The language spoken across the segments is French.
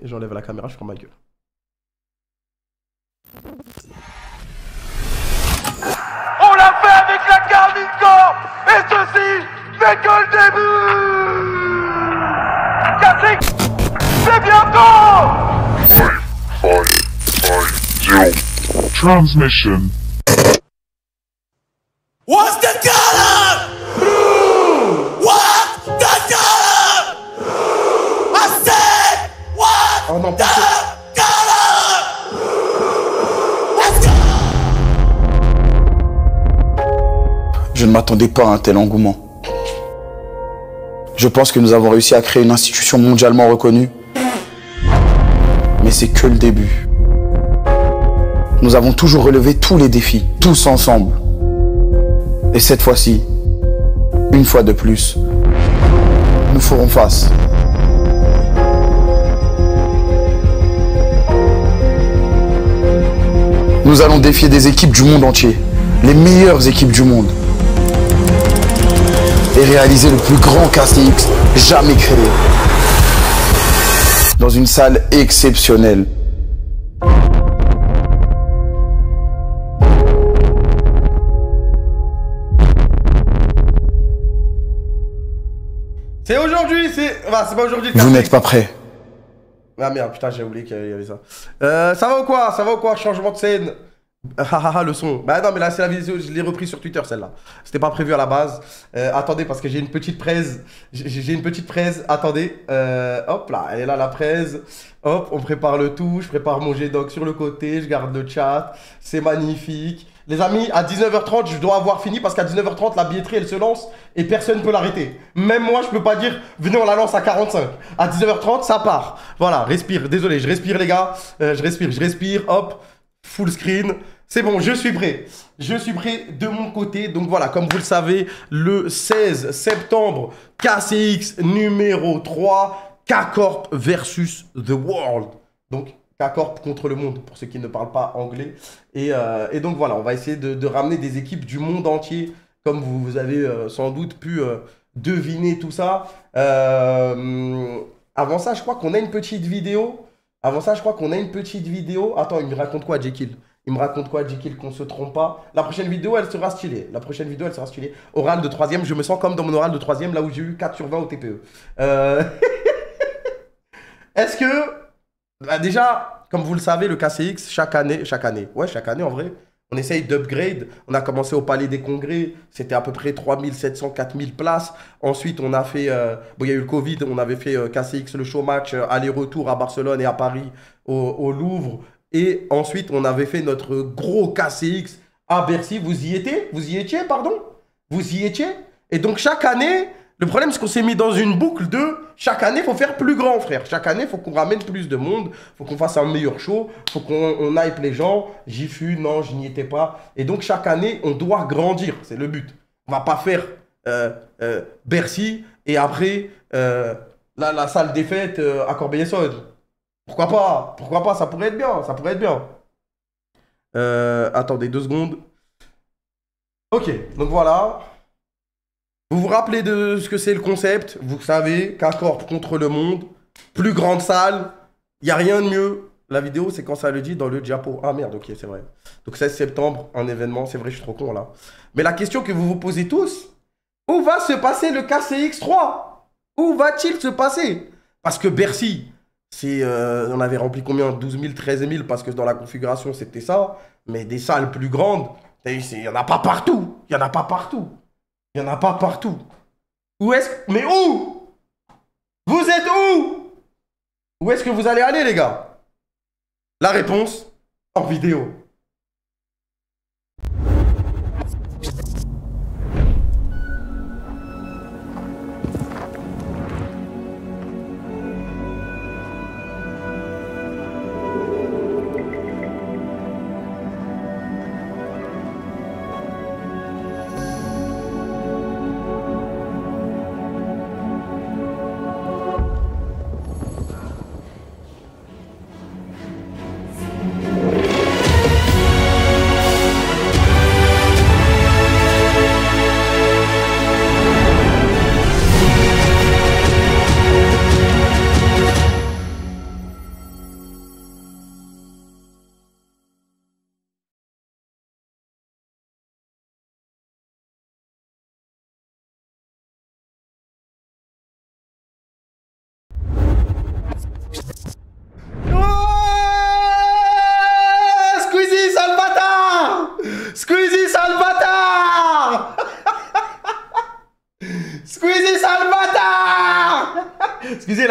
j'enlève la caméra, je prends ma gueule. On l'a fait avec la Carnico et ceci n'est que le début. 4X, c'est bientôt. 5, 0. Transmission. What's the color? What's the color? I said, what's Oh non, the pas ça. color? Let's go. Je ne m'attendais pas à un tel engouement. Je pense que nous avons réussi à créer une institution mondialement reconnue. Mais c'est que le début. Nous avons toujours relevé tous les défis, tous ensemble. Et cette fois-ci, une fois de plus, nous ferons face. Nous allons défier des équipes du monde entier, les meilleures équipes du monde. Et réaliser le plus grand KCX jamais créé. Dans une salle exceptionnelle. C'est aujourd'hui, c'est... Bah, c'est pas aujourd'hui le Vous KCX. n'êtes pas prêts. Ah merde, putain, j'ai oublié qu'il y avait ça. Ça va ou quoi? Ça va ou quoi? Changement de scène. Le son. Bah non, mais là, c'est la vidéo, je l'ai repris sur Twitter, celle-là. C'était pas prévu à la base. Attendez, parce que j'ai une petite presse. J'ai une petite presse. Attendez. Hop là, elle est là, la presse. Hop, on prépare le tout. Je prépare mon jet doc sur le côté. Je garde le chat. C'est magnifique. Les amis, à 19h30, je dois avoir fini parce qu'à 19h30, la billetterie, elle se lance et personne ne peut l'arrêter. Même moi, je peux pas dire, venez, on la lance à 45. À 19h30, ça part. Voilà, respire. Désolé, je respire, les gars. Je respire. Hop, full screen. C'est bon, je suis prêt. Je suis prêt de mon côté. Donc voilà, comme vous le savez, le 16 septembre, KCX numéro 3, K-Corp versus The World. Donc, K-Corp contre le monde, pour ceux qui ne parlent pas anglais. Et donc voilà, on va essayer de ramener des équipes du monde entier, comme vous avez sans doute pu deviner tout ça. Avant ça, je crois qu'on a une petite vidéo. Attends, il me raconte quoi, Jekyll? Il me raconte quoi, Jekyll, qu'on se trompe pas? La prochaine vidéo, elle sera stylée. Oral de 3ème, je me sens comme dans mon oral de 3ème, là où j'ai eu 4 sur 20 au TPE. Est-ce que... Bah déjà, comme vous le savez, le KCX, chaque année en vrai, on essaye d'upgrade. On a commencé au Palais des Congrès, c'était à peu près 3700, 4000 places. Ensuite, on a fait, bon, il y a eu le Covid, on avait fait KCX, le show match, aller-retour à Barcelone et à Paris, au Louvre. Et ensuite, on avait fait notre gros KCX à Bercy. Vous y étiez? Vous y étiez? Et donc, chaque année, le problème, c'est qu'on s'est mis dans une boucle de chaque année, il faut faire plus grand, frère. Chaque année, il faut qu'on ramène plus de monde. Il faut qu'on fasse un meilleur show. Il faut qu'on hype les gens. J'y fus, non, je n'y étais pas. Et donc, chaque année, on doit grandir. C'est le but. On ne va pas faire Bercy et après la salle des fêtes à Corbeil-Essonnes. Pourquoi pas? Ça pourrait être bien. Attendez 2 secondes. Ok, donc voilà. Vous vous rappelez de ce que c'est le concept? Vous savez, K-Corp contre le monde. Plus grande salle. Il n'y a rien de mieux. La vidéo, c'est quand ça le dit dans le diapo. Ah merde, ok, c'est vrai. Donc 16 septembre, un événement. C'est vrai, je suis trop con là. Mais la question que vous vous posez tous, où va se passer le KCX3? Où va-t-il se passer? Parce que Bercy... on avait rempli combien? 12 000, 13 000 parce que dans la configuration c'était ça. Mais des salles plus grandes, il n'y en a pas partout. Où est-ce... Mais où? Vous êtes où? Où est-ce que vous allez aller, les gars? La réponse en vidéo.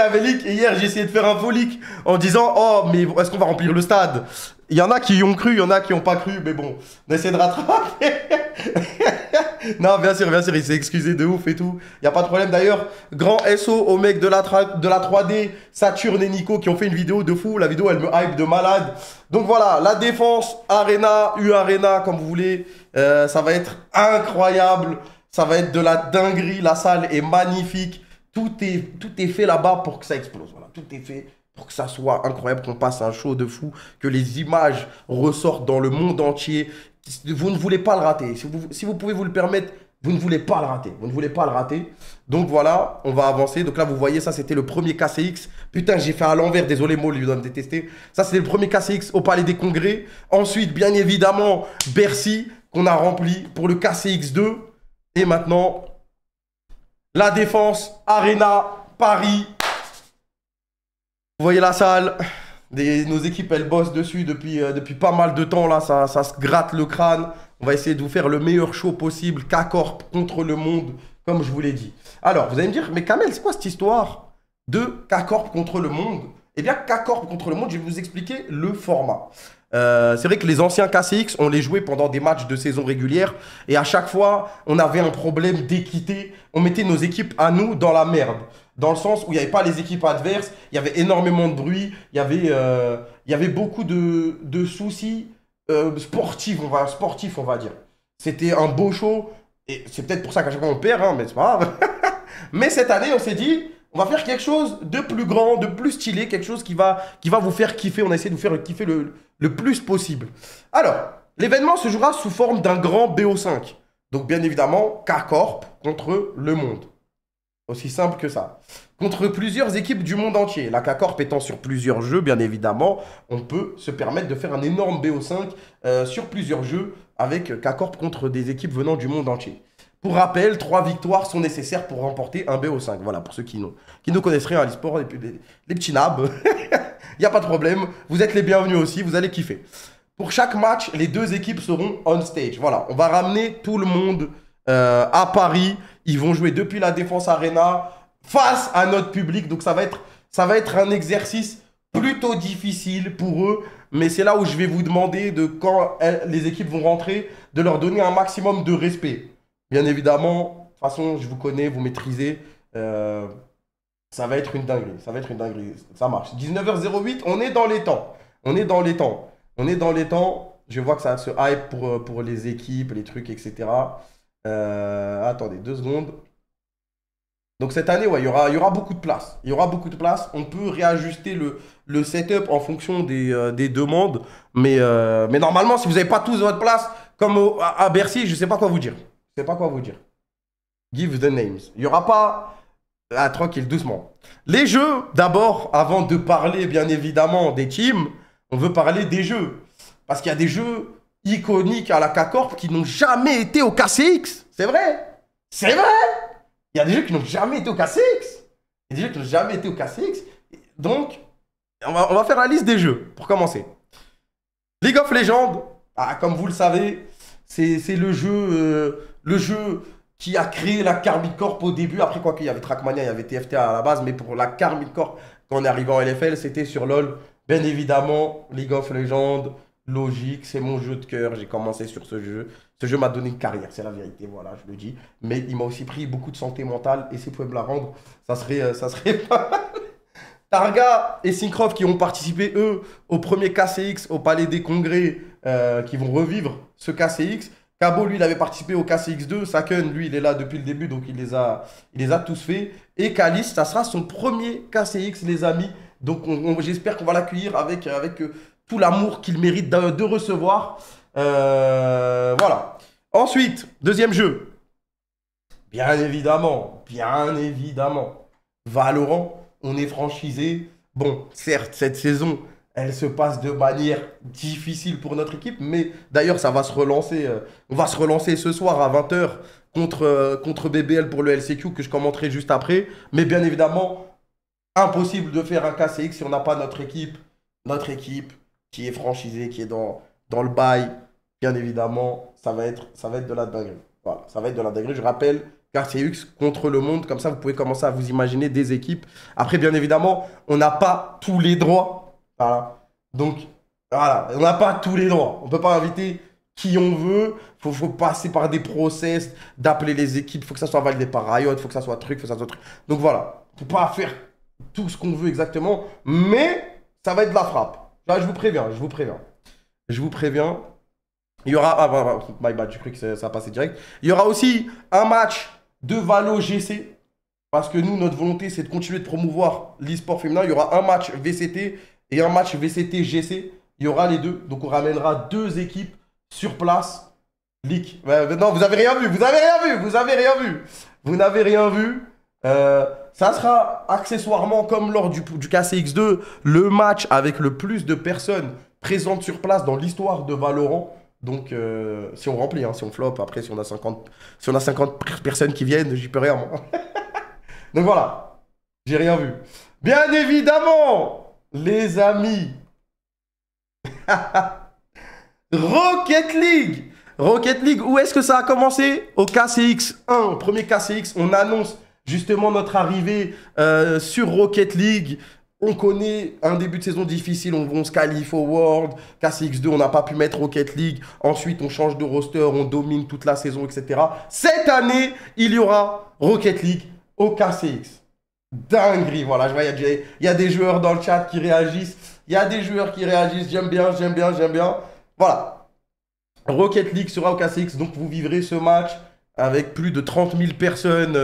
avait leak et hier j'ai essayé de faire un faux leak en disant oh mais est-ce qu'on va remplir le stade? Il y en a qui y ont cru, il y en a qui n'ont pas cru, mais bon, on essaie de rattraper. Non, bien sûr, il s'est excusé de ouf et tout. Il n'y a pas de problème. D'ailleurs, grand SO aux mecs de la 3D, Saturne et Nico qui ont fait une vidéo de fou. La vidéo, elle me hype de malade. Donc voilà, la défense, Arena, U-Arena, comme vous voulez. Ça va être incroyable. Ça va être de la dinguerie. La salle est magnifique. Tout est fait là-bas pour que ça explose. Voilà, tout est fait pour que ça soit incroyable, qu'on passe un show de fou, que les images ressortent dans le monde entier. Vous ne voulez pas le rater. Si vous pouvez vous le permettre, vous ne voulez pas le rater. Vous ne voulez pas le rater. Donc voilà, on va avancer. Donc là, vous voyez, ça, c'était le premier KCX. Putain, j'ai fait à l'envers. Désolé, Mo, lui doit me détester. Ça, c'était le premier KCX au Palais des Congrès. Ensuite, bien évidemment, Bercy, qu'on a rempli pour le KCX2. Et maintenant, la Défense, Arena, Paris. Vous voyez la salle. Nos équipes, elles bossent dessus depuis pas mal de temps. Là, ça se gratte le crâne. On va essayer de vous faire le meilleur show possible. K-Corp contre le monde, comme je vous l'ai dit. Alors, vous allez me dire, mais Kamel, c'est quoi cette histoire de K-Corp contre le monde? Eh bien, K-Corp contre le monde, je vais vous expliquer le format. C'est vrai que les anciens KCX, on les jouait pendant des matchs de saison régulière. Et à chaque fois, on avait un problème d'équité. On mettait nos équipes à nous dans la merde. Dans le sens où il n'y avait pas les équipes adverses, il y avait énormément de bruit, il y avait beaucoup de soucis sportifs, on va dire. C'était un beau show, et c'est peut-être pour ça qu'à chaque fois on perd, hein, mais c'est pas grave. Mais cette année, on s'est dit, on va faire quelque chose de plus grand, de plus stylé, quelque chose qui va vous faire kiffer. On a essayé de vous faire kiffer le plus possible. Alors, l'événement se jouera sous forme d'un grand BO5. Donc bien évidemment, K-Corp contre le monde. Aussi simple que ça. Contre plusieurs équipes du monde entier. La K-Corp étant sur plusieurs jeux, bien évidemment, on peut se permettre de faire un énorme BO5 sur plusieurs jeux avec K-Corp contre des équipes venant du monde entier. Pour rappel, 3 victoires sont nécessaires pour remporter un BO5. Voilà, pour ceux qui nous connaissent rien à l'e-sport, les petits nabs, il n'y a pas de problème. Vous êtes les bienvenus aussi, vous allez kiffer. Pour chaque match, les deux équipes seront on stage. Voilà, on va ramener tout le monde à Paris. Ils vont jouer depuis la Défense Arena face à notre public. Donc ça va être un exercice plutôt difficile pour eux. Mais c'est là où je vais vous demander de quand les équipes vont rentrer, de leur donner un maximum de respect. Bien évidemment, de toute façon, je vous connais, vous maîtrisez. Ça va être une dinguerie. Ça va être une dinguerie. Ça marche. 19h08, on est dans les temps. On est dans les temps. Je vois que ça se hype pour les équipes, les trucs, etc. Attendez 2 secondes. Donc cette année, ouais, il y aura beaucoup de place. Il y aura beaucoup de place. On peut réajuster le setup en fonction des demandes. Mais normalement, si vous n'avez pas tous votre place, comme à Bercy, je ne sais pas quoi vous dire. Je sais pas quoi vous dire. Give the names. Il n'y aura pas... Ah, tranquille, doucement. Les jeux, d'abord, avant de parler, bien évidemment, des teams, on veut parler des jeux. Parce qu'il y a des jeux iconiques à la K-Corp qui n'ont jamais été au KCX. C'est vrai. C'est vrai. Il y a des jeux qui n'ont jamais été au KCX. Il y a des jeux qui n'ont jamais été au KCX. Donc, on va faire la liste des jeux, pour commencer. League of Legends, comme vous le savez, c'est le jeu qui a créé la Karmine Corp au début. Après, quoi qu'il y avait Trackmania, il y avait TFTA à la base. Mais pour la Karmine Corp, quand on est arrivé en LFL, c'était sur LoL. Bien évidemment, League of Legends, logique, c'est mon jeu de cœur. J'ai commencé sur ce jeu. Ce jeu m'a donné une carrière, c'est la vérité, voilà, je le dis. Mais il m'a aussi pris beaucoup de santé mentale. Et si vous pouvez me la rendre, ça serait pas mal. Targa et Syncroft qui ont participé, eux, au premier KCX, au Palais des Congrès, qui vont revivre ce KCX. Cabo, lui, il avait participé au KCX2. Saken, lui, il est là depuis le début, donc il les a tous faits. Et Kalis, ça sera son premier KCX, les amis. Donc j'espère qu'on va l'accueillir avec tout l'amour qu'il mérite de recevoir. Voilà. Ensuite, deuxième jeu. Bien évidemment. Valorant, on est franchisé. Bon, certes, cette saison, elle se passe de manière difficile pour notre équipe, mais d'ailleurs, ça va se relancer. On va se relancer ce soir à 20h contre BBL pour le LCQ que je commenterai juste après. Mais bien évidemment, impossible de faire un KCX si on n'a pas notre équipe qui est franchisée, qui est dans le bail. Bien évidemment, ça va être de la dinguerie. Voilà, ça va être de la dinguerie. Je rappelle, KCX contre le monde. Comme ça, vous pouvez commencer à vous imaginer des équipes. Après, bien évidemment, on n'a pas tous les droits. Voilà. Donc, voilà, on n'a pas tous les droits. On ne peut pas inviter qui on veut. Il faut passer par des process, d'appeler les équipes. Il faut que ça soit validé par Riot, il faut que ça soit truc, il faut que ça soit truc. Donc voilà, on ne peut pas faire tout ce qu'on veut exactement. Mais ça va être de la frappe. Là, je vous préviens, je vous préviens. Je vous préviens. Il y aura... Ah, my bad, je crois que ça va passer direct. Il y aura aussi un match de Valo GC. Parce que nous, notre volonté, c'est de continuer de promouvoir l'e-sport féminin. Il y aura un match VCT et un match VCT GC. Il y aura les deux. Donc, on ramènera 2 équipes sur place. Leak. Non, vous avez rien vu. Vous avez rien vu. Vous avez rien vu. Vous n'avez rien vu. Ça sera accessoirement, comme lors du KCX2, le match avec le plus de personnes présentes sur place dans l'histoire de Valorant. Donc, si on remplit, hein, si on flop, après, si on a 50 personnes qui viennent, j'y peux rien, moi. Donc voilà, j'ai rien vu. Bien évidemment, les amis. Rocket League. Rocket League, où est-ce que ça a commencé? Au KCX 1, premier KCX, on annonce justement notre arrivée sur Rocket League. On connaît un début de saison difficile, on se qualifie au World. KCX2, on n'a pas pu mettre Rocket League. Ensuite, on change de roster, on domine toute la saison, etc. Cette année, il y aura Rocket League au KCX. Dinguerie, voilà. Je vois, il y a des joueurs dans le chat qui réagissent. Il y a des joueurs qui réagissent. J'aime bien, j'aime bien, j'aime bien. Voilà. Rocket League sera au KCX, donc vous vivrez ce match avec plus de 30 000 personnes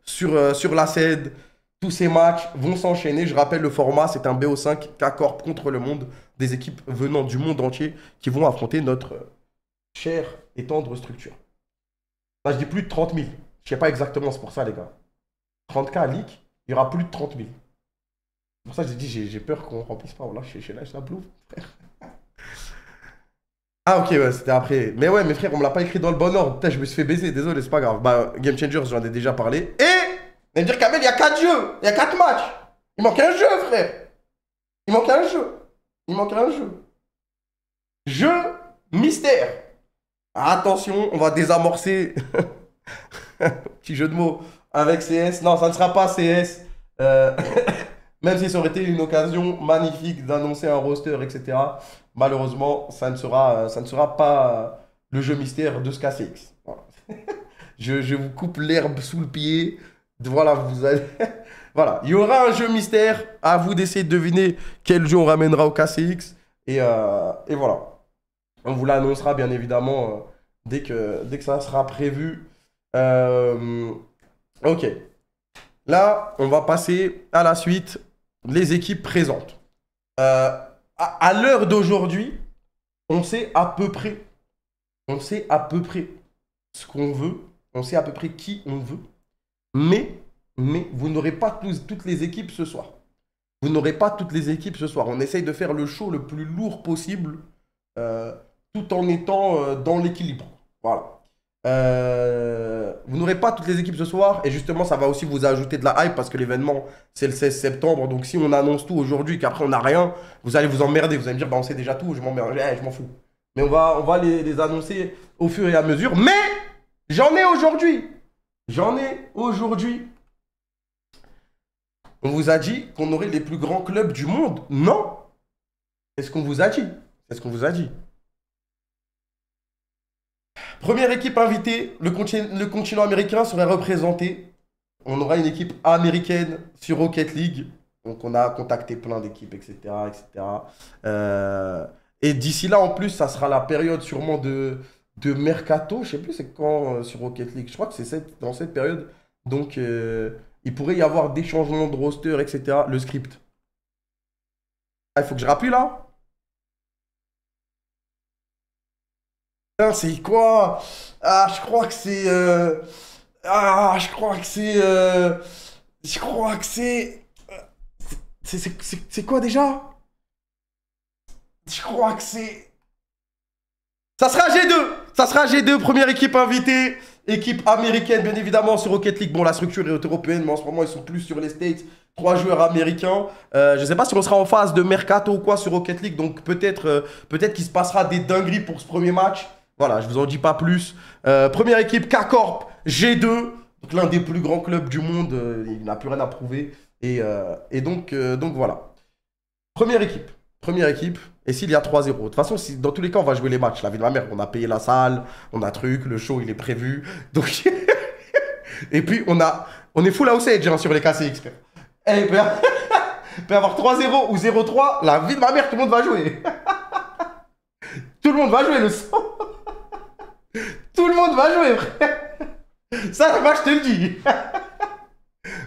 sur la scène. Tous ces matchs vont s'enchaîner. Je rappelle le format, c'est un BO5 K-Corp contre le monde. Des équipes venant du monde entier qui vont affronter notre chère et tendre structure. Là, je dis plus de 30 000. Je ne sais pas exactement, c'est pour ça, les gars. 30K à leak, il y aura plus de 30 000. C'est pour ça que j'ai dit, j'ai peur qu'on ne remplisse pas. Voilà, je suis là, je la plouffe, frère. Ah, ok, ouais, c'était après. Mais ouais, mes frères, on me l'a pas écrit dans le bon ordre. Putain, je me suis fait baiser, désolé, c'est pas grave. Bah, Game Changers, j'en ai déjà parlé. Et me dire qu'Amel, il y a 4 jeux, il y a 4 matchs. Il manque un jeu, frère. Il manque un jeu. Il manque un jeu. Jeu mystère. Attention, on va désamorcer. Petit jeu de mots avec CS. Non, ça ne sera pas CS. Même si ça aurait été une occasion magnifique d'annoncer un roster, etc. Malheureusement, ça ne sera pas le jeu mystère de ce KCX. Voilà. je vous coupe l'herbe sous le pied. Voilà, vous allez... voilà, il y aura un jeu mystère. À vous d'essayer de deviner quel jeu on ramènera au KCX. Et voilà. On vous l'annoncera bien évidemment dès que ça sera prévu. Ok. Là, on va passer à la suite. Les équipes présentes. À l'heure d'aujourd'hui, on sait à peu près. On sait à peu près ce qu'on veut. On sait à peu près qui on veut. Mais vous n'aurez pas toutes les équipes ce soir. Vous n'aurez pas toutes les équipes ce soir. On essaye de faire le show le plus lourd possible tout en étant dans l'équilibre. Voilà. Vous n'aurez pas toutes les équipes ce soir. Et justement, ça va aussi vous ajouter de la hype parce que l'événement, c'est le 16 septembre. Donc si on annonce tout aujourd'hui et qu'après on n'a rien, vous allez vous emmerder. Vous allez me dire, bah, on sait déjà tout, je m'emmerde. Je m'en fous. Mais on va les annoncer au fur et à mesure. Mais j'en ai aujourd'hui. J'en ai aujourd'hui. On vous a dit qu'on aurait les plus grands clubs du monde. Non. C'est ce qu'on vous a dit. C'est ce qu'on vous a dit. Première équipe invitée, le continent américain serait représenté. On aura une équipe américaine sur Rocket League. Donc on a contacté plein d'équipes, etc. Et d'ici là, en plus, ça sera la période sûrement de mercato. Je ne sais plus c'est quand sur Rocket League. Je crois que c'est dans cette période. Donc il pourrait y avoir des changements de roster, etc. Le script. Ah, il faut que je rappuie là. C'est quoi? Ah, je crois que c'est... Ah, je crois que c'est... Je crois que c'est... C'est quoi déjà? Je crois que c'est... Ça sera G2! Ça sera G2, première équipe invitée. Équipe américaine, bien évidemment, sur Rocket League. Bon, la structure est européenne, mais en ce moment, ils sont plus sur les States. 3 joueurs américains. Je ne sais pas si on sera en phase de mercato ou quoi sur Rocket League. Donc, peut-être qu'il se passera des dingueries pour ce premier match. Voilà, je vous en dis pas plus. Première équipe, K-Corp, G2. Donc l'un des plus grands clubs du monde, il n'a plus rien à prouver. Et donc voilà. Première équipe. Et s'il y a 3-0, de toute façon, dans tous les cas, on va jouer les matchs. La vie de ma mère, on a payé la salle, on a truc, le show, il est prévu. Donc, et puis, on est full outside hein, sur les KCX. Et il peut y avoir 3-0 ou 0-3, la vie de ma mère, tout le monde va jouer. Tout le monde va jouer le sang. Tout le monde va jouer, frère. Ça, moi, je te le dis.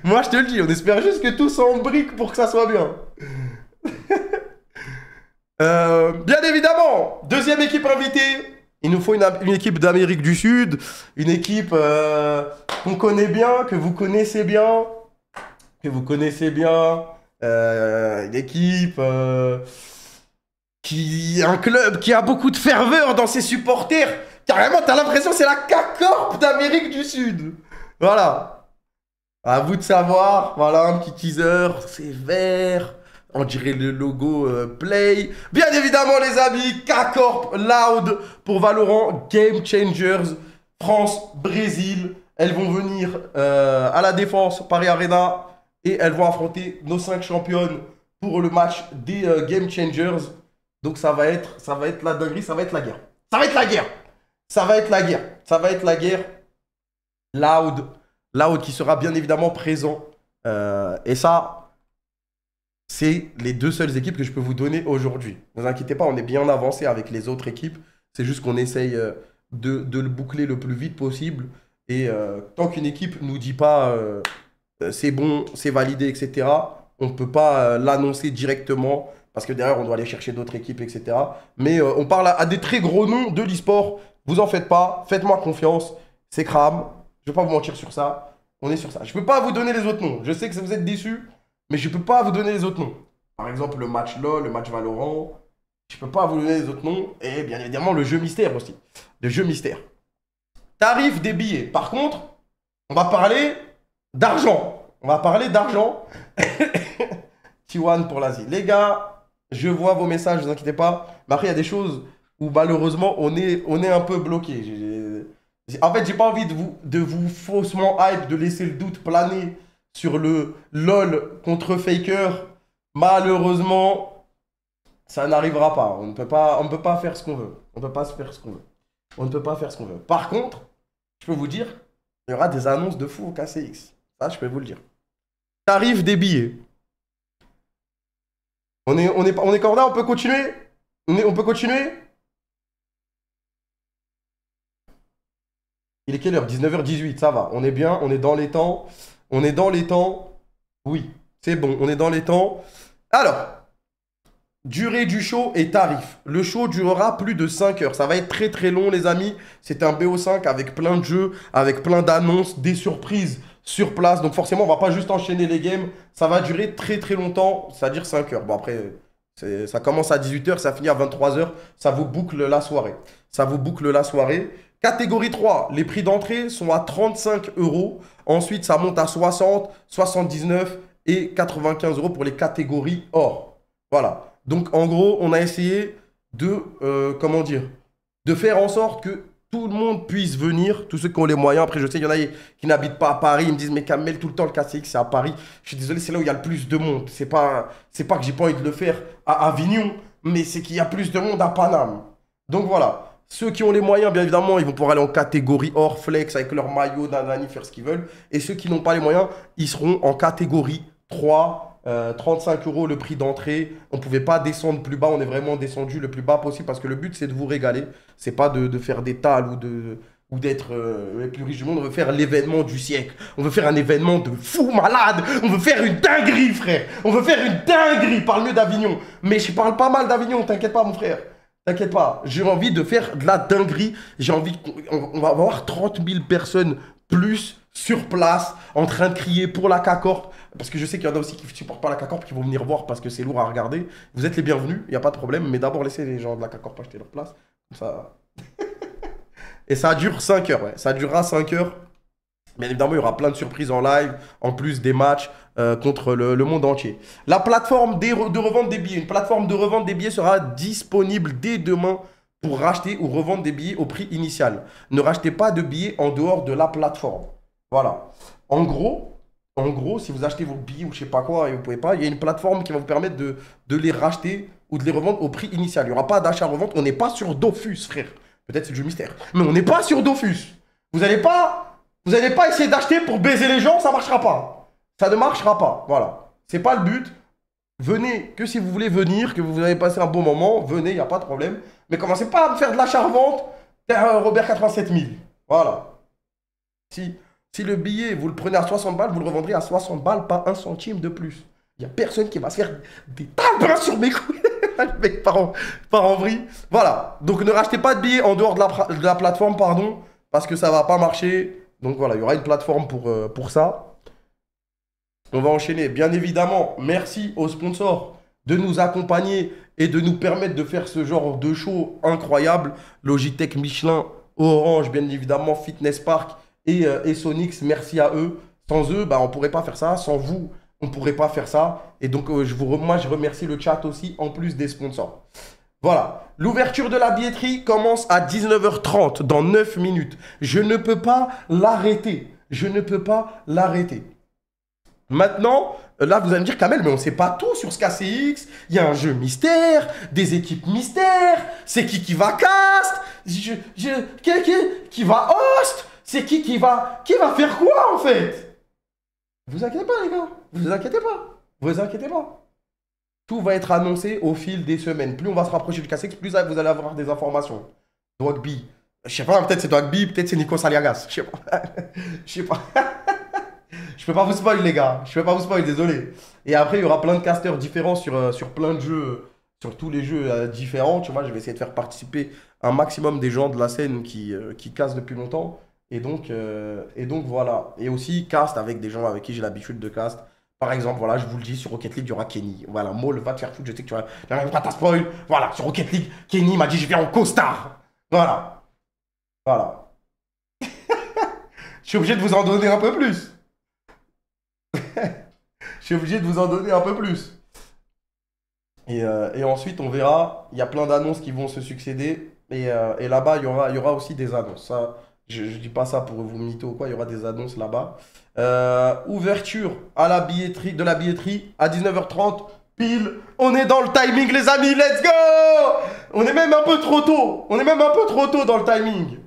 Moi, je te le dis. On espère juste que tout soit en brique pour que ça soit bien. Bien évidemment, deuxième équipe invitée. Il nous faut une équipe d'Amérique du Sud. Une équipe qu'on connaît bien, que vous connaissez bien. Une équipe... un club qui a beaucoup de ferveur dans ses supporters. Carrément, t'as l'impression que c'est la K-Corp d'Amérique du Sud. Voilà. À vous de savoir. Voilà, un petit teaser. C'est vert. On dirait le logo Play. Bien évidemment, les amis, K-Corp Loud pour Valorant. Game Changers. France, Brésil. Elles vont venir à la Défense, Paris Arena. Et elles vont affronter nos 5 championnes pour le match des Game Changers. Donc ça va être la dinguerie, ça va être la guerre. Ça va être la guerre. Loud qui sera bien évidemment présent. Et ça, c'est les 2 seules équipes que je peux vous donner aujourd'hui. Ne vous inquiétez pas, on est bien avancé avec les autres équipes. C'est juste qu'on essaye de le boucler le plus vite possible. Et tant qu'une équipe nous dit pas c'est bon, c'est validé, etc., on ne peut pas l'annoncer directement. Parce que derrière, on doit aller chercher d'autres équipes, etc. Mais on parle à des très gros noms de l'e-sport. Vous en faites pas. Faites-moi confiance. C'est Kram. Je ne vais pas vous mentir sur ça. On est sur ça. Je ne peux pas vous donner les autres noms. Je sais que vous êtes déçus. Mais je ne peux pas vous donner les autres noms. Par exemple, le match LoL, le match Valorant. Je ne peux pas vous donner les autres noms. Et bien évidemment, le jeu mystère aussi. Le jeu mystère. Tarif des billets. Par contre, on va parler d'argent. T1 pour l'Asie. Les gars... Je vois vos messages, ne vous inquiétez pas. Mais après, il y a des choses où malheureusement, on est un peu bloqué. En fait, j'ai pas envie de vous faussement hype, de laisser le doute planer sur le LOL contre Faker. Malheureusement, ça n'arrivera pas. On ne peut pas faire ce qu'on veut. Par contre, je peux vous dire, il y aura des annonces de fou au KCX. Ça, je peux vous le dire. Tarif des billets. On est corda, on peut continuer? On peut continuer? Il est quelle heure? 19h18, ça va. On est bien, on est dans les temps. Oui, c'est bon, on est dans les temps. Alors, durée du show et tarif. Le show durera plus de 5 heures. Ça va être très très long, les amis. C'est un BO5 avec plein de jeux, avec plein d'annonces, des surprises sur place. Donc forcément, on va pas juste enchaîner les games. Ça va durer très très longtemps, c'est-à-dire 5 heures. Bon après, ça commence à 18h, ça finit à 23h. Ça vous boucle la soirée. Catégorie 3, les prix d'entrée sont à 35 €. Ensuite, ça monte à 60, 79 et 95 € pour les catégories or. Voilà. Donc en gros, on a essayé de, de faire en sorte que tout le monde puisse venir, tous ceux qui ont les moyens. Après, je sais, il y en a qui n'habitent pas à Paris. Ils me disent, mais Kamel, tout le temps, le KCX, c'est à Paris. Je suis désolé, c'est là où il y a le plus de monde. C'est pas que j'ai pas envie de le faire à Avignon, mais c'est qu'il y a plus de monde à Paname. Donc voilà. Ceux qui ont les moyens, bien évidemment, ils vont pouvoir aller en catégorie hors flex avec leur maillot, nanani, faire ce qu'ils veulent. Et ceux qui n'ont pas les moyens, ils seront en catégorie 3. 35 € le prix d'entrée. On ne pouvait pas descendre plus bas. On est vraiment descendu le plus bas possible parce que le but, c'est de vous régaler. C'est pas de faire des tales ou d'être les plus riches du monde. On veut faire l'événement du siècle. On veut faire un événement de fou malade. On veut faire une dinguerie, frère. On veut faire une dinguerie. Parle mieux d'Avignon. Mais je parle pas mal d'Avignon. T'inquiète pas, mon frère. T'inquiète pas. J'ai envie de faire de la dinguerie. J'ai envie... On va avoir 30 000 personnes plus sur place en train de crier pour la K-Corp. Parce que je sais qu'il y en a aussi qui ne supportent pas la K-Corp, qui vont venir voir parce que c'est lourd à regarder. Vous êtes les bienvenus, il n'y a pas de problème. Mais d'abord, laissez les gens de la K-Corp acheter leur place. Comme ça... Et ça dure 5 heures, ouais. Ça durera 5 heures. Bien évidemment, il y aura plein de surprises en live, en plus des matchs contre le monde entier. La plateforme de revente des billets. Une plateforme de revente des billets sera disponible dès demain pour racheter ou revendre des billets au prix initial. Ne rachetez pas de billets en dehors de la plateforme. Voilà. En gros, si vous achetez vos billets ou je sais pas quoi et vous pouvez pas, il y a une plateforme qui va vous permettre de les racheter ou de les revendre au prix initial. Il n'y aura pas d'achat-revente. On n'est pas sur Dofus, frère. Peut-être c'est le jeu mystère. Mais on n'est pas sur Dofus. Vous n'allez pas essayer d'acheter pour baiser les gens, ça marchera pas. Ça ne marchera pas. Voilà. C'est pas le but. Venez que si vous voulez venir, que vous avez passé un bon moment, venez, il n'y a pas de problème. Mais commencez pas à me faire de l'achat-revente vers Robert 87 000. Voilà. Si le billet, vous le prenez à 60 balles, vous le revendrez à 60 balles, pas un centime de plus. Il n'y a personne qui va se faire des tapins sur mes couilles. Le mec part en vrille. Voilà. Donc ne rachetez pas de billets en dehors de la plateforme, pardon, parce que ça va pas marcher. Donc voilà, il y aura une plateforme pour ça. On va enchaîner. Bien évidemment, merci aux sponsors de nous accompagner et de nous permettre de faire ce genre de show incroyable. Logitech, Michelin, Orange, bien évidemment, Fitness Park et Sonix, merci à eux. Sans eux, bah, on ne pourrait pas faire ça. Sans vous, on ne pourrait pas faire ça. Et donc, moi, je remercie le chat aussi, en plus des sponsors. Voilà. L'ouverture de la billetterie commence à 19h30, dans 9 minutes. Je ne peux pas l'arrêter. Je ne peux pas l'arrêter. Maintenant, là, vous allez me dire, Kamel, mais on ne sait pas tout sur ce KCX. Il y a un jeu mystère, des équipes mystères. C'est qui va cast, qui va host. C'est qui va faire quoi, en fait? Vous inquiétez pas, les gars. Vous inquiétez pas. Vous inquiétez pas. Tout va être annoncé au fil des semaines. Plus on va se rapprocher du KCX, plus vous allez avoir des informations. Dwagby. Je sais pas, peut-être c'est Dwagby, peut-être c'est Nico Saliagas. Je sais pas. Je sais pas. Je peux pas vous spoil, les gars. Je peux pas vous spoil, désolé. Et après, il y aura plein de casters différents sur plein de jeux, sur tous les jeux différents. Tu vois, je vais essayer de faire participer un maximum des gens de la scène qui cassent depuis longtemps. Et donc voilà. Et aussi, cast avec des gens avec qui j'ai l'habitude de cast. Par exemple, voilà, je vous le dis, sur Rocket League, il y aura Kenny. Voilà, Maul va te faire foutre, je sais que tu n'arrives pas à spoil. Voilà, sur Rocket League, Kenny m'a dit, je viens en costard. Voilà. Voilà. Je suis obligé de vous en donner un peu plus. Je suis obligé de vous en donner un peu plus. Et ensuite, on verra. Il y a plein d'annonces qui vont se succéder. Et là-bas, il y aura aussi des annonces. Ça, je ne dis pas ça pour vous mytho ou quoi. Il y aura des annonces là-bas. Ouverture à la billetterie, de la billetterie à 19h30. Pile. On est dans le timing, les amis. Let's go! On est même un peu trop tôt. On est même un peu trop tôt dans le timing.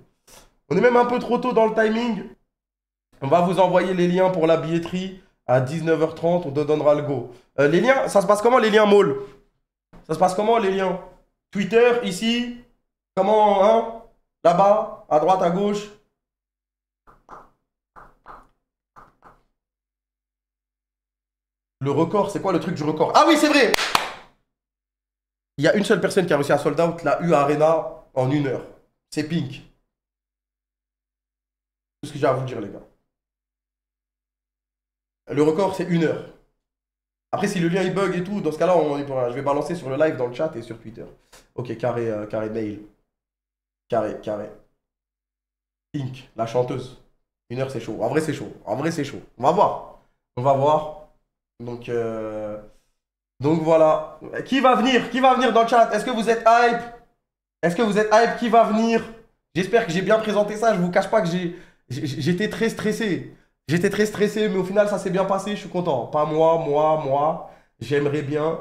On est même un peu trop tôt dans le timing. On va vous envoyer les liens pour la billetterie. À 19h30, on te donnera le go. Les liens, ça se passe comment les liens Maul? Ça se passe comment les liens? Twitter, ici? Comment, hein? Là-bas? À droite, à gauche? Le record, c'est quoi le truc du record? Ah oui, c'est vrai! Il y a une seule personne qui a réussi à sold out la U Arena en 1 heure. C'est Pink. C'est tout ce que j'ai à vous dire, les gars. Le record, c'est 1 heure. Après, si le lien il bug et tout, dans ce cas-là, je vais balancer sur le live, dans le chat et sur Twitter. Ok, carré mail. Carré. Pink, la chanteuse. 1 heure, c'est chaud. En vrai, c'est chaud. En vrai, c'est chaud. On va voir. On va voir. Donc voilà. Qui va venir? Qui va venir dans le chat? Est-ce que vous êtes hype? Est-ce que vous êtes hype? Qui va venir? J'espère que j'ai bien présenté ça. Je vous cache pas que j'étais très stressé. J'étais très stressé, mais au final, ça s'est bien passé. Je suis content. Pas moi. J'aimerais bien.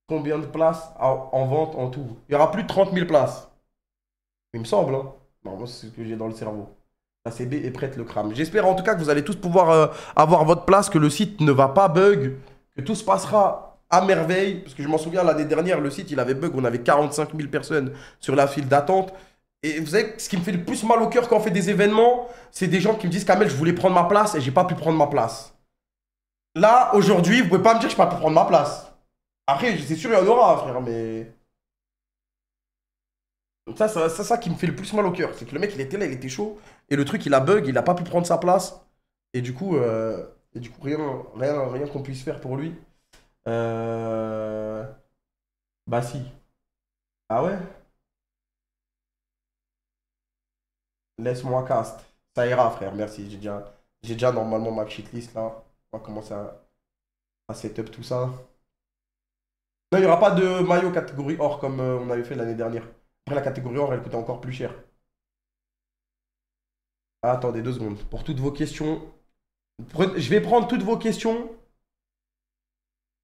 Combien de places en vente en tout? Il y aura plus de 30 000 places. Il me semble, hein. Non, moi, c'est ce que j'ai dans le cerveau. La CB est prête, le crame. J'espère en tout cas que vous allez tous pouvoir avoir votre place, que le site ne va pas bug, que tout se passera à merveille. Parce que je m'en souviens, l'année dernière, le site, il avait bug. On avait 45 000 personnes sur la file d'attente. Et vous savez, ce qui me fait le plus mal au cœur quand on fait des événements, c'est des gens qui me disent, Kamel, je voulais prendre ma place et j'ai pas pu prendre ma place. Là, aujourd'hui, vous pouvez pas me dire que je n'ai pas pu prendre ma place. Après, c'est sûr, il y en aura, frère, mais... Ça qui me fait le plus mal au cœur. C'est que le mec, il était là, il était chaud. Et le truc, il a bug, il a pas pu prendre sa place. Et du coup, rien qu'on puisse faire pour lui. Bah si. Ah ouais? Laisse-moi cast. Ça ira, frère, merci. J'ai déjà normalement ma petite liste là. On va commencer à setup tout ça. Non, il n'y aura pas de maillot catégorie or comme on avait fait l'année dernière. Après, la catégorie or, elle coûtait encore plus cher. Attendez 2 secondes. Pour toutes vos questions. Je vais prendre toutes vos questions.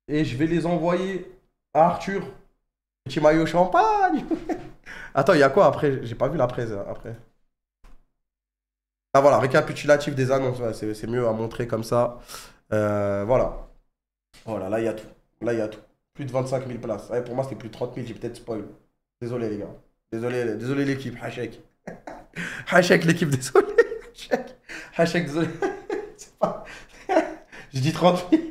Et je vais les envoyer à Arthur. Petit maillot champagne. Attends, il y a quoi après? J'ai pas vu la presse après. Ah voilà, récapitulatif des annonces. Ouais, c'est mieux à montrer comme ça. Voilà. Voilà, là il y a tout. Là il y a tout. Plus de 25 000 places. Ouais, pour moi c'était plus de 30 000, j'ai peut-être spoil. Désolé les gars. Désolé l'équipe. Hachek. Hachek l'équipe, désolé. Hachek, désolé. C'est pas... Je dis 30 000.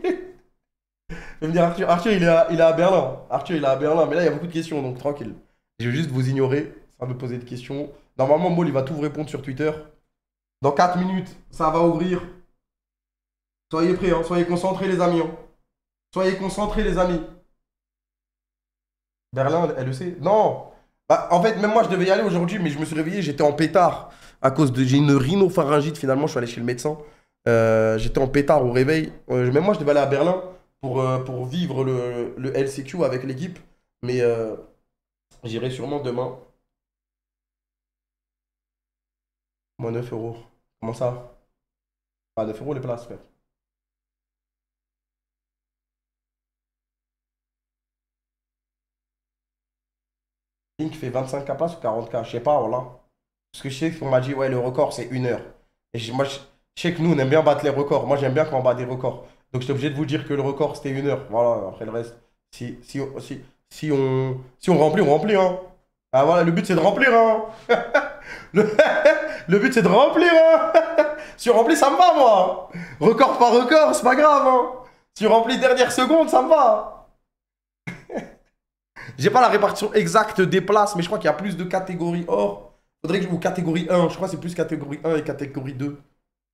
Je vais me dire Arthur il est à Berlin. Arthur il est à Berlin, mais là il y a beaucoup de questions, donc tranquille. Je vais juste vous ignorer, sans me poser de questions. Normalement, Maul il va tout vous répondre sur Twitter. Dans 4 minutes, ça va ouvrir. Soyez prêts, hein. Soyez concentrés les amis. Hein. Soyez concentrés les amis. Berlin, elle le sait? Non. Bah, en fait, même moi je devais y aller aujourd'hui, mais je me suis réveillé, j'étais en pétard. À cause de... J'ai une rhinopharyngite finalement, je suis allé chez le médecin. J'étais en pétard au réveil. Même moi je devais aller à Berlin pour vivre le LCQ avec l'équipe. Mais j'irai sûrement demain. Moins 9 euros. Comment ça? Pas 9 euros les places, frère. Link fait 25K places ou 40K? Je sais pas, voilà. Parce que je sais qu'on m'a dit, ouais, le record c'est 1 heure. Et moi, je sais que nous, on aime bien battre les records. Moi, j'aime bien quand on bat des records. Donc, j'étais obligé de vous dire que le record c'était 1 heure. Voilà, après le reste. Si on remplit, on remplit, hein. Ah voilà, le but c'est de remplir, hein. Le but c'est de remplir, hein. Si on remplit, ça me va, moi. Record par record, c'est pas grave, hein. Si on remplit dernière seconde, ça me va. J'ai pas la répartition exacte des places, mais je crois qu'il y a plus de catégories or. Faudrait que je... Ou catégorie 1, je crois que c'est plus catégorie 1 et catégorie 2.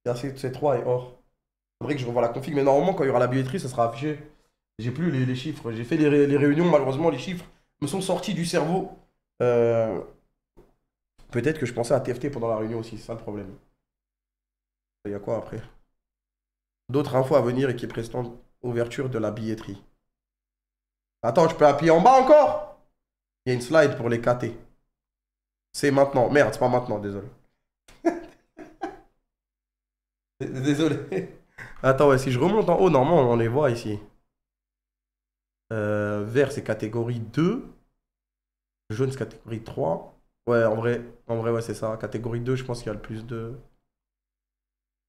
Il y a C3 et or. Faudrait que je revoie la config, mais normalement, quand il y aura la billetterie, ça sera affiché. J'ai plus les chiffres. J'ai fait les réunions, malheureusement, les chiffres me sont sortis du cerveau. Peut-être que je pensais à TFT pendant la réunion aussi, c'est ça le problème. Il y a quoi après? D'autres infos à venir et qui présentent ouverture de la billetterie. Attends, je peux appuyer en bas encore? Il y a une slide pour les KT. C'est maintenant. Merde, c'est pas maintenant, désolé. Désolé. Attends, ouais, si je remonte en haut, normalement, on les voit ici. Vert, c'est catégorie 2. Jaune, c'est catégorie 3. Ouais, en vrai, ouais, c'est ça. Catégorie 2, je pense qu'il y a le plus de...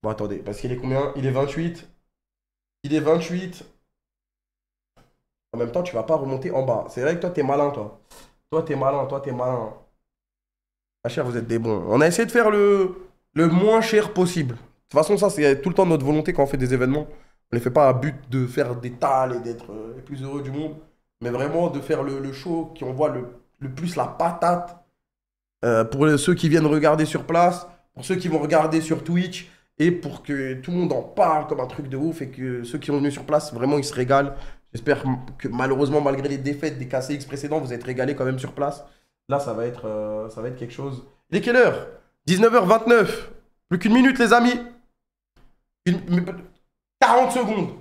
Bon, attendez, parce qu'il est combien? Il est 28. Il est 28. En même temps, tu vas pas remonter en bas. C'est vrai que toi, t'es malin, toi. Toi, t'es malin, toi, t'es malin. Pas cher, vous êtes des bons. On a essayé de faire le moins cher possible. De toute façon, ça, c'est tout le temps notre volonté quand on fait des événements. On les fait pas à but de faire des tales et d'être les plus heureux du monde. Mais vraiment de faire le show qui envoie le plus la patate. Pour ceux qui viennent regarder sur place, pour ceux qui vont regarder sur Twitch, et pour que tout le monde en parle comme un truc de ouf, et que ceux qui sont venus sur place, vraiment, ils se régalent. J'espère que malheureusement, malgré les défaites des KCX précédents, vous êtes régalés quand même sur place. Là, ça va être quelque chose. Il est quelle heure? 19h29. Plus qu'une minute, les amis. 40 secondes.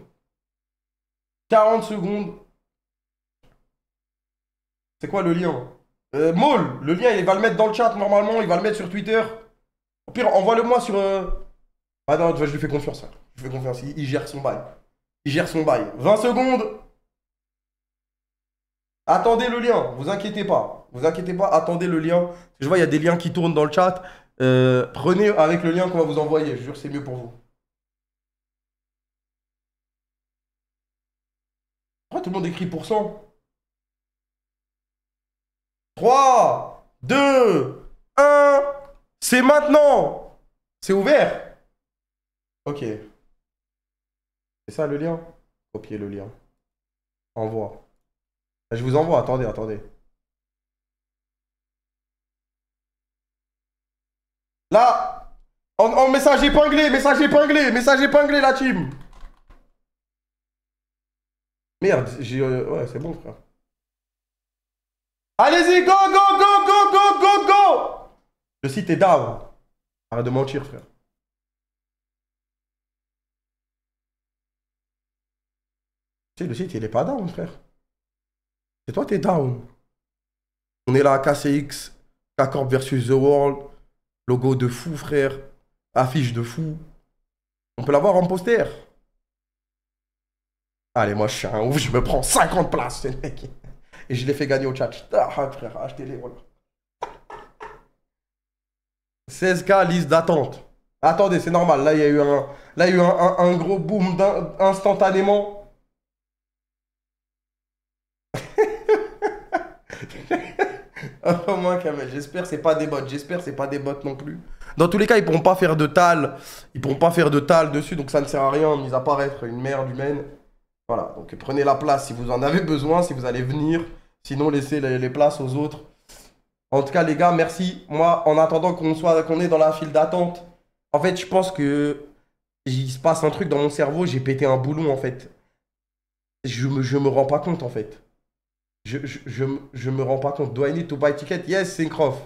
40 secondes. C'est quoi le lien? Maul, le lien, il va le mettre dans le chat normalement, il va le mettre sur Twitter. Au pire, envoie-le-moi sur... Ah non, je lui fais confiance. Hein. Je lui fais confiance, il gère son bail. Il gère son bail. 20 secondes. Attendez le lien, vous inquiétez pas. Vous inquiétez pas, attendez le lien. Je vois, il y a des liens qui tournent dans le chat. Prenez avec le lien qu'on va vous envoyer, je jure, c'est mieux pour vous. Pourquoi tout le monde écrit %? 3, 2, 1, c'est maintenant. C'est ouvert. Ok. C'est ça le lien? Copier le lien. Envoie. Je vous envoie, attendez. Là, en message épinglé la team. Merde, ouais, c'est bon, frère. Allez-y, go. Le site est down. Arrête de mentir, frère. Tu sais, le site, il est pas down, frère. C'est toi, t'es down. On est là, KCX, K-Corp versus The World. Logo de fou, frère. Affiche de fou. On peut l'avoir en poster. Allez, moi je suis un ouf, je me prends 50 places, ces mecs. Et je les fais gagner au chat. Ah, frère, achetez-les, voilà. 16K liste d'attente. Attendez, c'est normal. Là, il y a eu un gros boom instantanément. Au moins, Kamel. J'espère que c'est pas des bots. J'espère que c'est pas des bots non plus. Dans tous les cas, ils pourront pas faire de tal. Ils pourront pas faire de tal dessus, donc ça ne sert à rien, mis à part être une merde humaine. Voilà. Donc prenez la place si vous en avez besoin, si vous allez venir. Sinon, laissez les places aux autres. En tout cas, les gars, merci. Moi, en attendant qu'on est dans la file d'attente, en fait, je pense que il se passe un truc dans mon cerveau. J'ai pété un boulon, en fait. Je me rends pas compte, en fait. Je me rends pas compte. Do I need to buy ticket? Yes, Syncroft.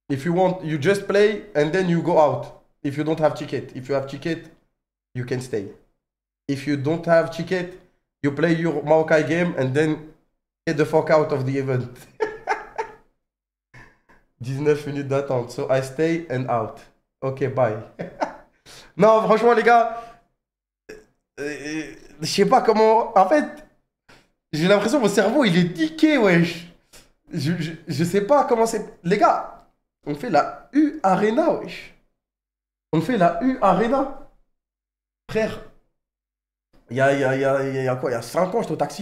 If you want, you just play and then you go out. If you don't have ticket. If you have ticket, you can stay. If you don't have ticket, you play your Maokai game and then get the fuck out of the event. 19 minutes d'attente. So I stay and out. Ok, bye. Non, franchement, les gars, je sais pas comment. En fait, j'ai l'impression que mon cerveau, il est niqué, wesh. Je sais pas comment c'est. Les gars, on fait la U Arena, wesh. On fait la U Arena. Frère, il y a quoi? Il y a 5 ans, j'étais au taxi.